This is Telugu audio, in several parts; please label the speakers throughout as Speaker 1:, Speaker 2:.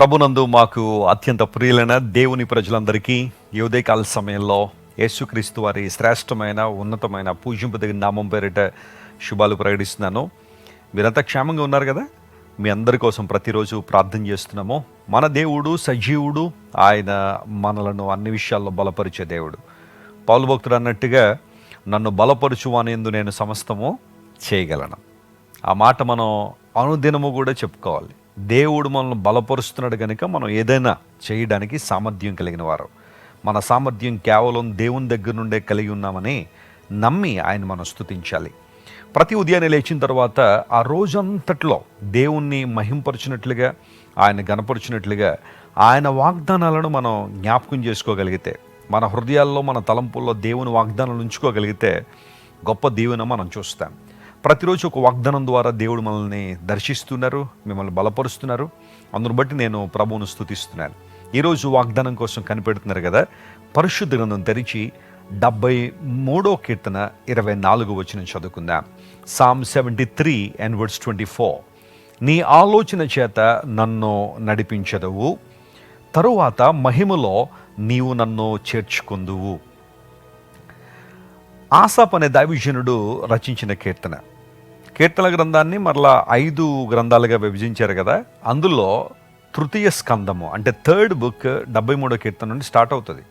Speaker 1: ప్రభునందు మాకు అత్యంత ప్రియులైన దేవుని ప్రజలందరికీ ఈ ఉదయకాల సమయంలో యేసుక్రీస్తు వారి శ్రేష్టమైన ఉన్నతమైన పూజింపదగిన నామం పేరిట శుభాలు ప్రకటిస్తున్నాను. మీరంతా క్షేమంగా ఉన్నారు కదా? మీ అందరి కోసం ప్రతిరోజు ప్రార్థన చేస్తున్నాము. మన దేవుడు సజీవుడు, ఆయన మనలను అన్ని విషయాల్లో బలపరిచే దేవుడు. పౌలు భక్తుడు అన్నట్టుగా నన్ను బలపరుచువానేందు నేను సమస్తము చేయగలను. ఆ మాట మనం అనుదినము కూడా చెప్పుకోవాలి. దేవుడు మనల్ని బలపరుస్తున్నాడు కనుక మనం ఏదైనా చేయడానికి సామర్థ్యం కలిగిన వారు. మన సామర్థ్యం కేవలం దేవుని దగ్గర నుండే కలిగి ఉన్నామని నమ్మి ఆయన మనం స్తుతించాలి. ప్రతి ఉదయాన్నే లేచిన తర్వాత ఆ రోజంతట్లో దేవుణ్ణి మహింపరచినట్లుగా, ఆయన గణపరిచినట్లుగా ఆయన వాగ్దానాలను మనం జ్ఞాపకం చేసుకోగలిగితే, మన హృదయాల్లో మన తలంపుల్లో దేవుని వాగ్దానాలు ఉంచుకోగలిగితే గొప్ప దీవెన మనం చూస్తాం. ప్రతిరోజు ఒక వాగ్దానం ద్వారా దేవుడు మనల్ని దర్శిస్తున్నారు, మిమ్మల్ని బలపరుస్తున్నారు. అందును బట్టి నేను ప్రభువును స్తుతిస్తున్నాను. ఈరోజు వాగ్దానం కోసం కనిపెడుతున్నారు కదా, పరిశుద్ధ గ్రంథం తెరిచి 73వ కీర్తన 24వ వచనం చదువుకుందాం. Psalm 73 and verse 24. నీ ఆలోచన చేత నన్ను నడిపించదవు, తరువాత మహిమలో నీవు నన్ను చేర్చుకుందువు. ఆసాప్ అనే దైవజనుడు రచించిన కీర్తన గ్రంథాన్ని మరలా 5 గ్రంథాలుగా విభజించారు కదా. అందులో తృతీయ స్కందము అంటే థర్డ్ బుక్ 73వ కీర్తన నుండి స్టార్ట్ అవుతుంది.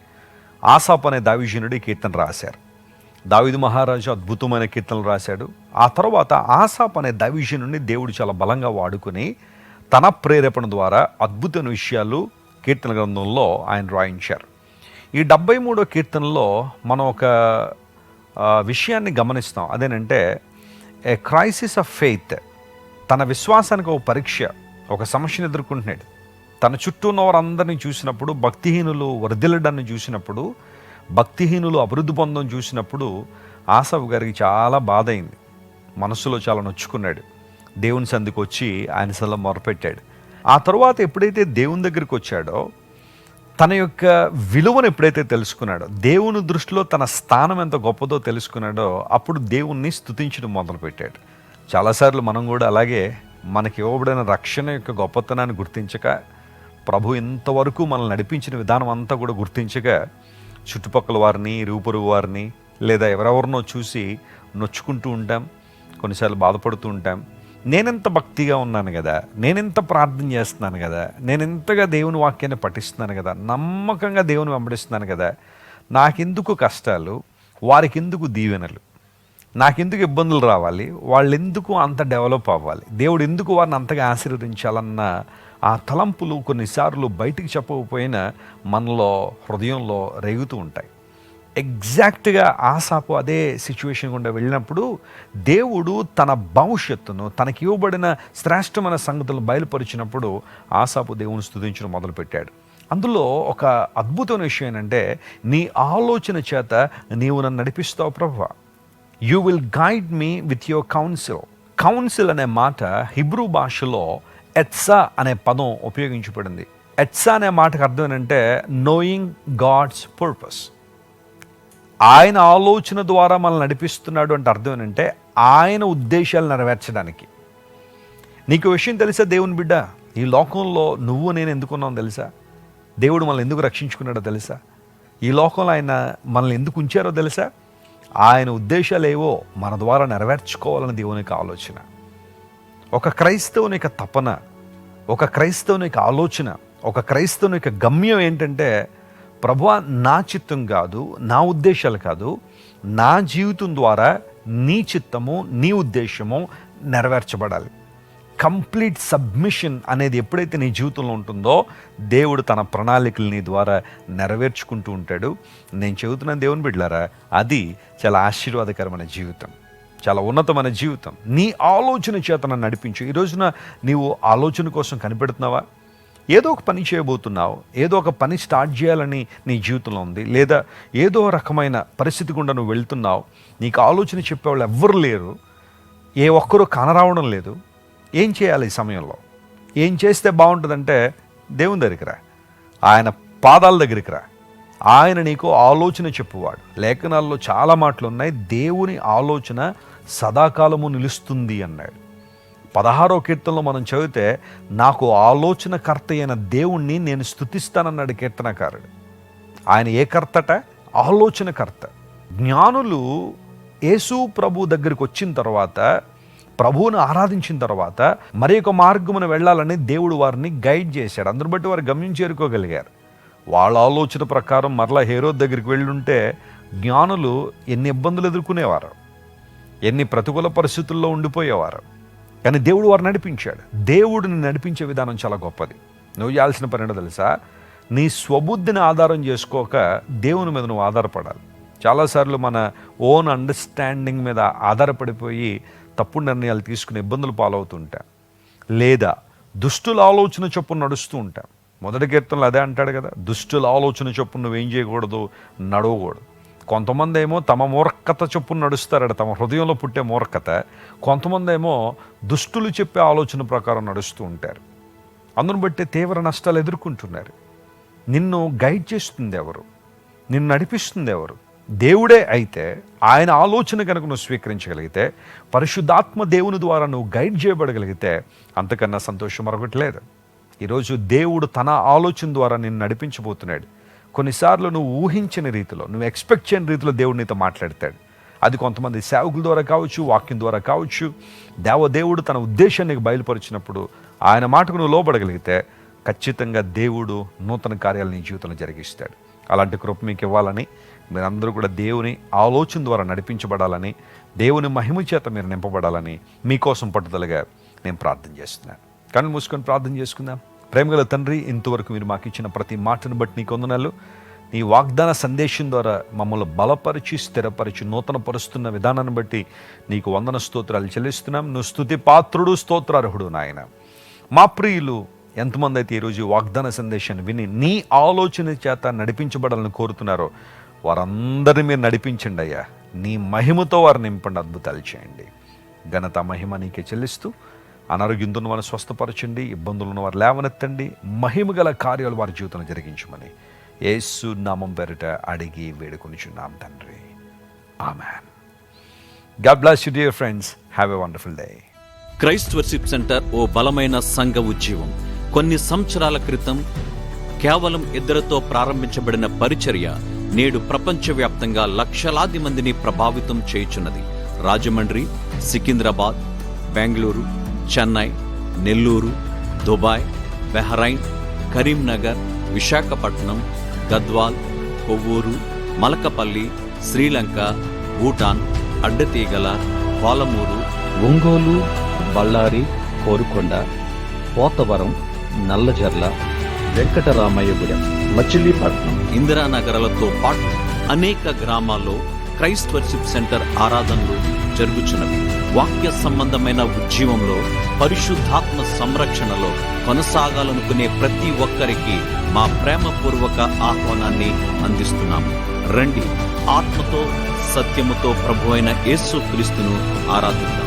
Speaker 1: ఆసాప్ అనే దైవజనుడు ఈ కీర్తన రాశారు. దావీదు మహారాజు అద్భుతమైన కీర్తనలు రాశాడు. ఆ తర్వాత ఆసాప్ అనే దైవజనుడిని దేవుడు చాలా బలంగా వాడుకుని తన ప్రేరేపణ ద్వారా అద్భుతమైన విషయాలు కీర్తన గ్రంథంలో ఆయన రాయించారు. ఈ 73వ కీర్తనలో మనం ఒక విషయాన్ని గమనిస్తాం. అదేనంటే ఏ క్రైసిస్ ఆఫ్ ఫెయిత్. తన విశ్వాసానికి ఒక పరీక్ష, ఒక సమస్యను ఎదుర్కొంటున్నాడు. తన చుట్టూ ఉన్న వారందరినీ చూసినప్పుడు, భక్తిహీనులు వర్ధిల్లడాన్ని చూసినప్పుడు, భక్తిహీనులు అభివృద్ధి పొందడం చూసినప్పుడు ఆసాఫ్ గారికి చాలా బాధ అయింది. మనసులో చాలా నొచ్చుకున్నాడు. దేవుని సందికి వచ్చి ఆయన సల మొరపెట్టాడు. ఆ తర్వాత ఎప్పుడైతే దేవుని దగ్గరికి వచ్చాడో, తన యొక్క విలువను ఎప్పుడైతే తెలుసుకున్నాడో, దేవుని దృష్టిలో తన స్థానం ఎంత గొప్పదో తెలుసుకున్నాడో, అప్పుడు దేవుణ్ణి స్తుతించడం మొదలుపెట్టాడు. చాలాసార్లు మనం కూడా అలాగే మనకి ఇవ్వబడిన రక్షణ యొక్క గొప్పతనాన్ని గుర్తించక, ప్రభు ఇంతవరకు మనల్ని నడిపించిన విధానం అంతా కూడా గుర్తించక, చుట్టుపక్కల వారిని, ఇరుగు వారిని లేదా ఎవరెవరినో చూసి నొచ్చుకుంటూ ఉంటాం, కొన్నిసార్లు బాధపడుతూ ఉంటాం. నేనెంత భక్తిగా ఉన్నాను కదా, నేనెంత ప్రార్థన చేస్తున్నాను కదా, నేనెంతగా దేవుని వాక్యాన్ని పఠిస్తున్నాను కదా, నమ్మకంగా దేవుని వెంబడిస్తున్నాను కదా, నాకెందుకు కష్టాలు, వారికి ఎందుకు దీవెనలు, నాకెందుకు ఇబ్బందులు రావాలి, వాళ్ళు ఎందుకు అంత డెవలప్ అవ్వాలి, దేవుడు ఎందుకు వారిని అంతగా ఆశీర్వదించాలన్న ఆ తలంపులు కొన్నిసార్లు బయటికి చెప్పకపోయినా మనలో హృదయంలో రేగుతూ ఉంటాయి. ఎగ్జాక్ట్గా ఆసాపు అదే సిచ్యువేషన్ గుండా వెళ్ళినప్పుడు దేవుడు తన భవిష్యత్తును, తనకి ఇవ్వబడిన శ్రేష్టమైన సంగతులను బయలుపరిచినప్పుడు ఆసాపు దేవుని స్తుతించడం మొదలుపెట్టాడు. అందులో ఒక అద్భుతమైన విషయం ఏంటంటే, నీ ఆలోచన చేత నీవు నన్ను నడిపిస్తావు ప్రభువా. You will guide me with your council. Council అనే మాట హిబ్రూ భాషలో ఎత్సా అనే పదం ఉపయోగించబడింది. ఎత్సా అనే మాటకు అర్థం ఏంటంటే నోయింగ్ గాడ్స్ పర్పస్. ఆయన ఆలోచన ద్వారా మనల్ని నడిపిస్తున్నాడు అంటే అర్థం ఏంటంటే ఆయన ఉద్దేశాలు నెరవేర్చడానికి. నీకు విషయం తెలుసా దేవుని బిడ్డ, ఈ లోకంలో నువ్వు నేను ఎందుకున్నావు తెలుసా? దేవుడు మనల్ని ఎందుకు రక్షించుకున్నాడో తెలుసా? ఈ లోకంలో ఆయన మనల్ని ఎందుకు ఉంచారో తెలుసా? ఆయన ఉద్దేశాలు ఏవో మన ద్వారా నెరవేర్చుకోవాలని దేవుని యొక్క ఆలోచన. ఒక క్రైస్తవుని యొక్క తపన, ఒక క్రైస్తవుని యొక్క ఆలోచన, ఒక క్రైస్తవుని యొక్క గమ్యం ఏంటంటే, ప్రభువా నా చిత్తం కాదు, నా ఉద్దేశాలు కాదు, నా జీవితం ద్వారా నీ చిత్తము, నీ ఉద్దేశము నెరవేర్చబడాలి. కంప్లీట్ సబ్మిషన్ అనేది ఎప్పుడైతే నీ జీవితంలో ఉంటుందో, దేవుడు తన ప్రణాళికలు నీ ద్వారా నెరవేర్చుకుంటూ ఉంటాడు. నేను చెబుతున్న దేవుని బిడ్డలారా, అది చాలా ఆశీర్వాదకరమైన జీవితం, చాలా ఉన్నతమైన జీవితం. నీ ఆలోచన చేత నన్ను నడిపించు. ఈ రోజున నీవు ఆలోచన కోసం కనిపెడుతున్నావా? ఏదో ఒక పని చేయబోతున్నావు, ఏదో ఒక పని స్టార్ట్ చేయాలని నీ జీవితంలో ఉంది, లేదా ఏదో రకమైన పరిస్థితి గుండా నువ్వు వెళ్తున్నావు, నీకు ఆలోచన చెప్పేవాళ్ళు ఎవ్వరు లేరు, ఏ ఒక్కరూ కానరావడం లేదు. ఏం చేయాలి ఈ సమయంలో? ఏం చేస్తే బాగుంటుందంటే దేవుని దగ్గరికి రా, ఆయన పాదాల దగ్గరికి రా. ఆయన నీకు ఆలోచన చెప్పువాడు. లేఖనాల్లో చాలా మాటలు ఉన్నాయి, దేవుని ఆలోచన సదాకాలము నిలుస్తుంది అన్నాడు. 16వ కీర్తనలో మనం చదివితే నాకు ఆలోచనకర్త అయిన దేవుణ్ణి నేను స్తుతిస్తానన్నాడు కీర్తనకారుడు. ఆయన ఏ కర్తట? ఆలోచనకర్త. జ్ఞానులు యేసు ప్రభు దగ్గరికి వచ్చిన తర్వాత, ప్రభువును ఆరాధించిన తర్వాత మరి ఒక మార్గమును వెళ్ళాలని దేవుడు వారిని గైడ్ చేశాడు. అందును బట్టి వారు గమ్యం చేరుకోగలిగారు. వాళ్ళ ఆలోచన ప్రకారం మరలా హేరోదు దగ్గరికి వెళ్ళుంటే జ్ఞానులు ఎన్ని ఇబ్బందులు ఎదుర్కొనేవారు, ఎన్ని ప్రతికూల పరిస్థితుల్లో ఉండిపోయేవారు. కానీ దేవుడు వారు నడిపించాడు. దేవుడిని నడిపించే విధానం చాలా గొప్పది. నువ్వు చేయాల్సిన పని ఏంటో తెలుసా? నీ స్వబుద్ధిని ఆధారం చేసుకోక దేవుని మీద నువ్వు ఆధారపడాలి. చాలాసార్లు మన ఓన్ అండర్స్టాండింగ్ మీద ఆధారపడిపోయి తప్పుడు నిర్ణయాలు తీసుకుని ఇబ్బందులు పాలవుతుంటాం, లేదా దుష్టుల ఆలోచన చొప్పున నడుస్తూ ఉంటాం. మొదటి కీర్తనలో అదే అంటాడు కదా, దుష్టుల ఆలోచన చొప్పున నువ్వేం చేయకూడదు, నడవకూడదు. కొంతమంది ఏమో తమ మూర్ఖత చొప్పున నడుస్తారట, తమ హృదయంలో పుట్టే మూర్ఖత. కొంతమంది ఏమో దుష్టులు చెప్పే ఆలోచన ప్రకారం నడుస్తూ ఉంటారు. అందును బట్టి తీవ్ర నష్టాలు ఎదుర్కొంటున్నారు. నిన్ను గైడ్ చేస్తుంది ఎవరు? నిన్ను నడిపిస్తుంది ఎవరు? దేవుడే అయితే ఆయన ఆలోచన కనుక నువ్వు స్వీకరించగలిగితే, పరిశుద్ధాత్మ దేవుని ద్వారా నువ్వు గైడ్ చేయబడగలిగితే అంతకన్నా సంతోషం మరొకటి లేదు. ఈరోజు దేవుడు తన ఆలోచన ద్వారా నిన్ను నడిపించబోతున్నాడు. కొన్నిసార్లు నువ్వు ఊహించిన రీతిలో, నువ్వు ఎక్స్పెక్ట్ చేయని రీతిలో దేవుడు నీతో మాట్లాడతాడు. అది కొంతమంది సేవకుల ద్వారా కావచ్చు, వాక్యం ద్వారా కావచ్చు. దేవుడు తన ఉద్దేశాన్ని బయలుపరిచినప్పుడు ఆయన మాటకు నువ్వు లోబడగలిగితే ఖచ్చితంగా దేవుడు నూతన కార్యాలు నీ జీవితంలో జరిగిస్తాడు. అలాంటి కృప మీకు ఇవ్వాలని, మీరందరూ కూడా దేవుని ఆలోచన ద్వారా నడిపించబడాలని, దేవుని మహిమ చేత మీరు నింపబడాలని మీకోసం పట్టుదలగా నేను ప్రార్థన చేస్తున్నాను. కళ్ళు మూసుకొని ప్రార్థన చేసుకుందాం. ప్రేమగల తండ్రి, ఇంతవరకు మీరు మాకు ఇచ్చిన ప్రతి మాటను బట్టి నీకు వందనాలు. నీ వాగ్దాన సందేశం ద్వారా మమ్మల్ని బలపరిచి, స్థిరపరిచి, నూతన పరుస్తున్న విధానాన్ని బట్టి నీకు వందన స్తోత్రాలు చెల్లిస్తున్నాం. నువ్వు స్తుతి పాత్రుడు, స్తోత్రార్హుడు నాయన. మా ప్రియులు ఎంతమంది అయితే ఈరోజు వాగ్దాన సందేశాన్ని విని నీ ఆలోచన చేత నడిపించబడాలని కోరుతున్నారో వారందరినీ మీరు నడిపించండి అయ్యా. నీ మహిమతో వారిని నింపండి, అద్భుతాలు చేయండి. ఘనత మహిమ నీకే చెల్లిస్తూ, అనారోగ్యంతో ఉన్న వారిని స్వస్థపరచండి, ఇబ్బందులు ఉన్న వారు లేవనెత్తండి, మహిమ గల కార్యాలు వారి జీవితంలో జరిగించమని యేసు నామం పేరిట అడిగి వేడుకొనిచున్నాం తండ్రి. Amen. God bless you dear friends. Have a wonderful day.
Speaker 2: Christ worship centre ఓ బలమైన సంఘ ఉద్యమం. కొన్ని సంవత్సరాల క్రితం కేవలం 2తో ప్రారంభించబడిన పరిచర్య నేడు ప్రపంచవ్యాప్తంగా లక్షలాది మందిని ప్రభావితం చేయుచున్నది. రాజమండ్రి, సికింద్రాబాద్, బెంగళూరు, చెన్నై, నెల్లూరు, దుబాయ్, బెహ్రైన్, కరీంనగర్, విశాఖపట్నం, గద్వాల్, కొవ్వూరు, మలకపల్లి, శ్రీలంక, భూటాన్, అడ్డతీగల, పాలమూరు,
Speaker 3: ఒంగోలు, బళ్ళారి, కోరుకొండ, పోతవరం, నల్లజర్ల, వెంకటరామయ్యగూడెం, మచిలీపట్నం,
Speaker 2: ఇందిరానగర్లతో పాటు అనేక గ్రామాల్లో క్రైస్ట్ వర్షిప్ సెంటర్ ఆరాధనలు జరుగుచున్నవి. వాక్య సంబంధమైన ఉద్యమంలో, పరిశుద్ధాత్మ సంరక్షణలో కొనసాగాలనుకునే ప్రతి ఒక్కరికి మా ప్రేమపూర్వక ఆహ్వానాన్ని అందిస్తున్నాము. రండి, ఆత్మతో సత్యముతో ప్రభువైన యేసు క్రీస్తును ఆరాధిద్దాం.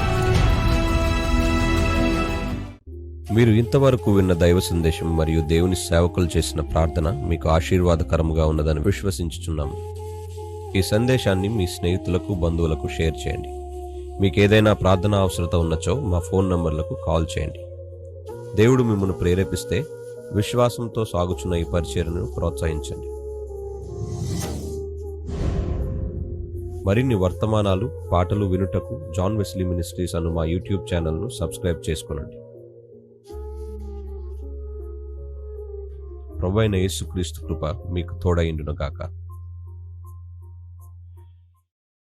Speaker 4: మీరు ఇంతవరకు విన్న దైవ సందేశం మరియు దేవుని సేవకులు చేసిన ప్రార్థన మీకు ఆశీర్వాదకరముగా ఉన్నదని విశ్వసించుచున్నాము. ఈ సందేశాన్ని మీ స్నేహితులకు, బంధువులకు షేర్ చేయండి. మీకు ఏదైనా ప్రార్థన అవసరత ఉన్నచో మా ఫోన్ నంబర్లకు కాల్ చేయండి. దేవుడు మిమ్మల్ని ప్రేరేపిస్తే విశ్వాసంతో సాగుచున్న ఈ పరిచర్యను ప్రోత్సహించండి. మరిన్ని వర్తమానాలు, పాటలు వినుటకు జాన్ వెస్లీ మినిస్ట్రీస్ అను మా యూట్యూబ్ ఛానల్ను సబ్స్క్రైబ్ చేసుకొనండి. ప్రభువైన యేసుక్రీస్తు కృప మీకు తోడైండును గాక.